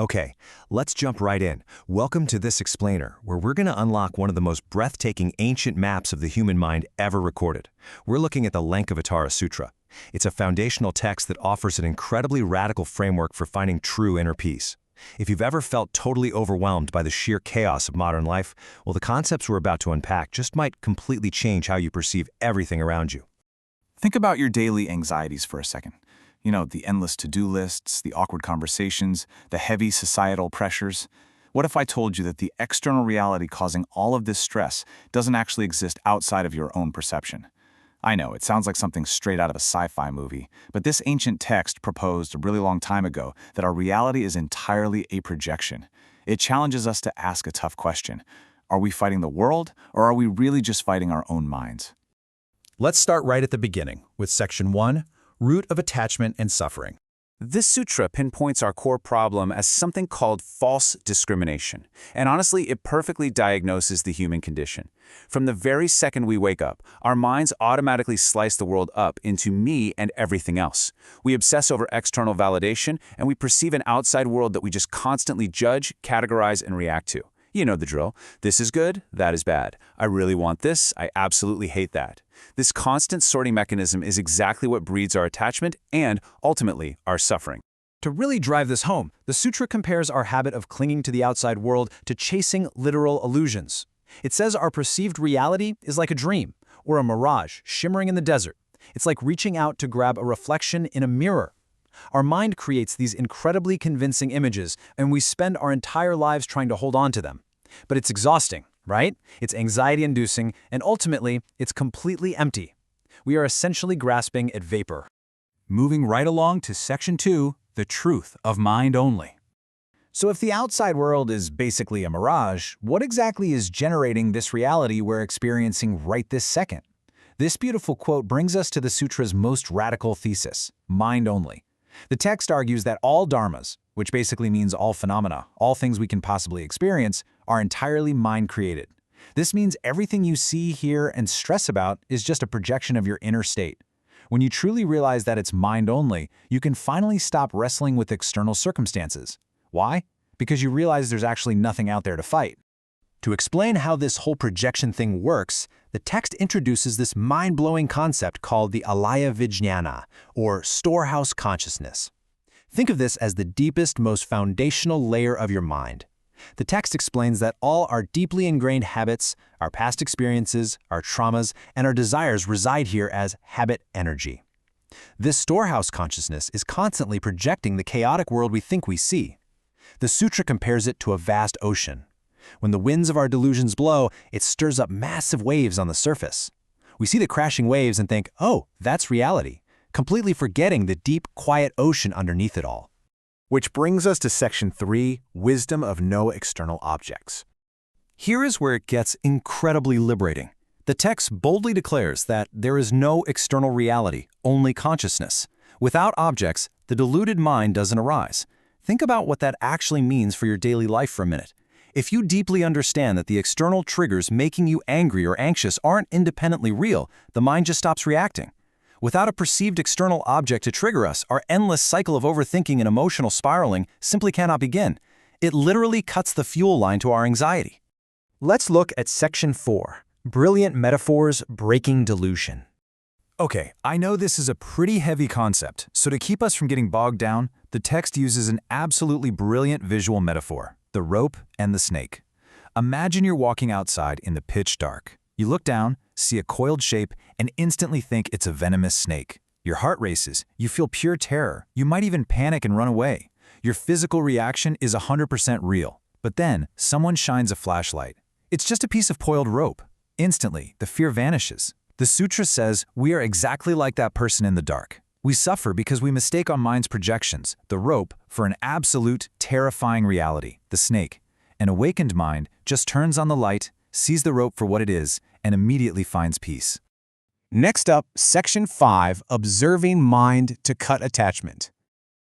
Okay, let's jump right in. Welcome to this explainer, where we're going to unlock one of the most breathtaking ancient maps of the human mind ever recorded. We're looking at the Lankavatara Sutra. It's a foundational text that offers an incredibly radical framework for finding true inner peace. If you've ever felt totally overwhelmed by the sheer chaos of modern life, well, the concepts we're about to unpack just might completely change how you perceive everything around you. Think about your daily anxieties for a second. You know, the endless to-do lists, the awkward conversations, the heavy societal pressures. What if I told you that the external reality causing all of this stress doesn't actually exist outside of your own perception? I know, it sounds like something straight out of a sci-fi movie, but this ancient text proposed a really long time ago that our reality is entirely a projection. It challenges us to ask a tough question. Are we fighting the world, or are we really just fighting our own minds? Let's start right at the beginning with Section 1, Root of Attachment and Suffering. This sutra pinpoints our core problem as something called false discrimination. And honestly, it perfectly diagnoses the human condition. From the very second we wake up, our minds automatically slice the world up into me and everything else. We obsess over external validation, and we perceive an outside world that we just constantly judge, categorize, and react to. You know the drill. This is good, that is bad. I really want this, I absolutely hate that. This constant sorting mechanism is exactly what breeds our attachment and, ultimately, our suffering. To really drive this home, the sutra compares our habit of clinging to the outside world to chasing literal illusions. It says our perceived reality is like a dream, or a mirage shimmering in the desert. It's like reaching out to grab a reflection in a mirror. Our mind creates these incredibly convincing images, and we spend our entire lives trying to hold on to them. But it's exhausting, right? It's anxiety-inducing, and ultimately, it's completely empty. We are essentially grasping at vapor. Moving right along to Section 2, the truth of mind only. So if the outside world is basically a mirage, what exactly is generating this reality we're experiencing right this second? This beautiful quote brings us to the sutra's most radical thesis, mind only. The text argues that all dharmas, which basically means all phenomena, all things we can possibly experience, are entirely mind-created. This means everything you see, hear, and stress about is just a projection of your inner state. When you truly realize that it's mind only, you can finally stop wrestling with external circumstances. Why? Because you realize there's actually nothing out there to fight. To explain how this whole projection thing works, the text introduces this mind-blowing concept called the alaya vijnana, or storehouse consciousness. Think of this as the deepest, most foundational layer of your mind. The text explains that all our deeply ingrained habits, our past experiences, our traumas, and our desires reside here as habit energy. This storehouse consciousness is constantly projecting the chaotic world we think we see. The sutra compares it to a vast ocean. When the winds of our delusions blow, it stirs up massive waves on the surface. We see the crashing waves and think, oh, that's reality, completely forgetting the deep, quiet ocean underneath it all. Which brings us to Section 3, Wisdom of No External Objects. Here is where it gets incredibly liberating. The text boldly declares that there is no external reality, only consciousness. Without objects, the deluded mind doesn't arise. Think about what that actually means for your daily life for a minute. If you deeply understand that the external triggers making you angry or anxious aren't independently real, the mind just stops reacting. Without a perceived external object to trigger us, our endless cycle of overthinking and emotional spiraling simply cannot begin. It literally cuts the fuel line to our anxiety. Let's look at Section 4, Brilliant Metaphors Breaking Delusion. Okay, I know this is a pretty heavy concept, so to keep us from getting bogged down, the text uses an absolutely brilliant visual metaphor, the rope and the snake. Imagine you're walking outside in the pitch dark. You look down, see a coiled shape, and instantly think it's a venomous snake. Your heart races, you feel pure terror, you might even panic and run away. Your physical reaction is 100% real. But then, someone shines a flashlight. It's just a piece of coiled rope. Instantly, the fear vanishes. The sutra says we are exactly like that person in the dark. We suffer because we mistake our mind's projections, the rope, for an absolute, terrifying reality, the snake. An awakened mind just turns on the light, sees the rope for what it is, and immediately finds peace. Next up, Section 5, Observing Mind to Cut Attachment.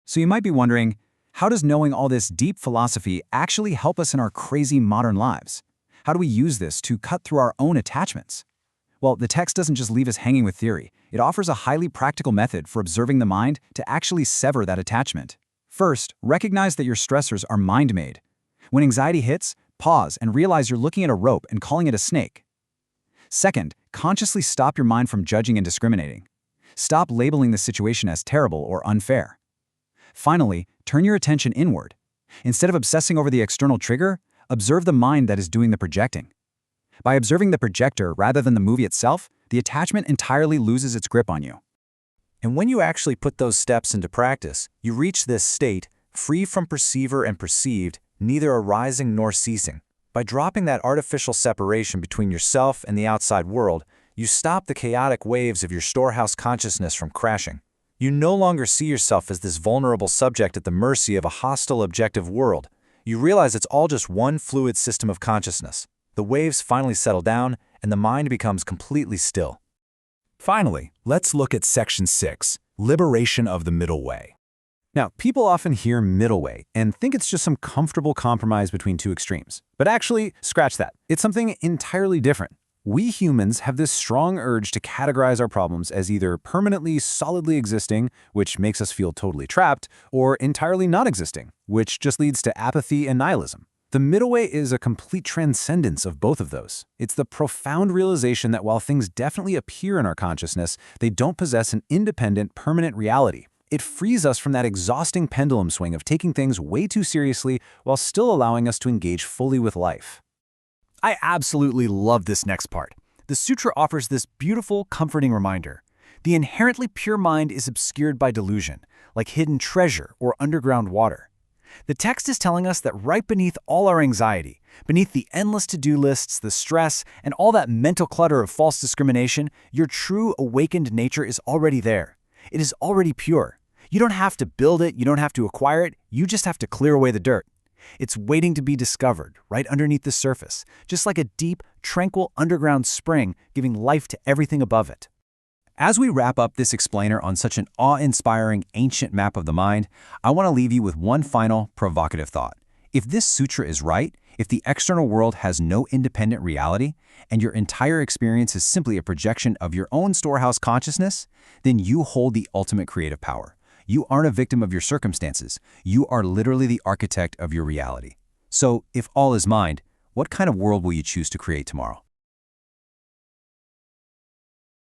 So you might be wondering, how does knowing all this deep philosophy actually help us in our crazy modern lives? How do we use this to cut through our own attachments? Well, the text doesn't just leave us hanging with theory. It offers a highly practical method for observing the mind to actually sever that attachment. First, recognize that your stressors are mind-made. When anxiety hits, pause and realize you're looking at a rope and calling it a snake. Second, consciously stop your mind from judging and discriminating. Stop labeling the situation as terrible or unfair. Finally, turn your attention inward. Instead of obsessing over the external trigger, observe the mind that is doing the projecting. By observing the projector rather than the movie itself, the attachment entirely loses its grip on you. And when you actually put those steps into practice, you reach this state, free from perceiver and perceived, neither arising nor ceasing. By dropping that artificial separation between yourself and the outside world, you stop the chaotic waves of your storehouse consciousness from crashing. You no longer see yourself as this vulnerable subject at the mercy of a hostile objective world. You realize it's all just one fluid system of consciousness. The waves finally settle down, and the mind becomes completely still. Finally, let's look at Section 6, Liberation of the Middle Way. Now, people often hear middle way and think it's just some comfortable compromise between two extremes. But actually, scratch that. It's something entirely different. We humans have this strong urge to categorize our problems as either permanently, solidly existing, which makes us feel totally trapped, or entirely not existing, which just leads to apathy and nihilism. The middle way is a complete transcendence of both of those. It's the profound realization that while things definitely appear in our consciousness, they don't possess an independent, permanent reality. It frees us from that exhausting pendulum swing of taking things way too seriously while still allowing us to engage fully with life. I absolutely love this next part. The sutra offers this beautiful, comforting reminder. The inherently pure mind is obscured by delusion, like hidden treasure or underground water. The text is telling us that right beneath all our anxiety, beneath the endless to-do lists, the stress, and all that mental clutter of false discrimination, your true awakened nature is already there. It is already pure. You don't have to build it, you don't have to acquire it, you just have to clear away the dirt. It's waiting to be discovered, right underneath the surface, just like a deep, tranquil underground spring giving life to everything above it. As we wrap up this explainer on such an awe-inspiring ancient map of the mind, I want to leave you with one final provocative thought. If this sutra is right, if the external world has no independent reality, and your entire experience is simply a projection of your own storehouse consciousness, then you hold the ultimate creative power. You aren't a victim of your circumstances. You are literally the architect of your reality. So, if all is mind, what kind of world will you choose to create tomorrow?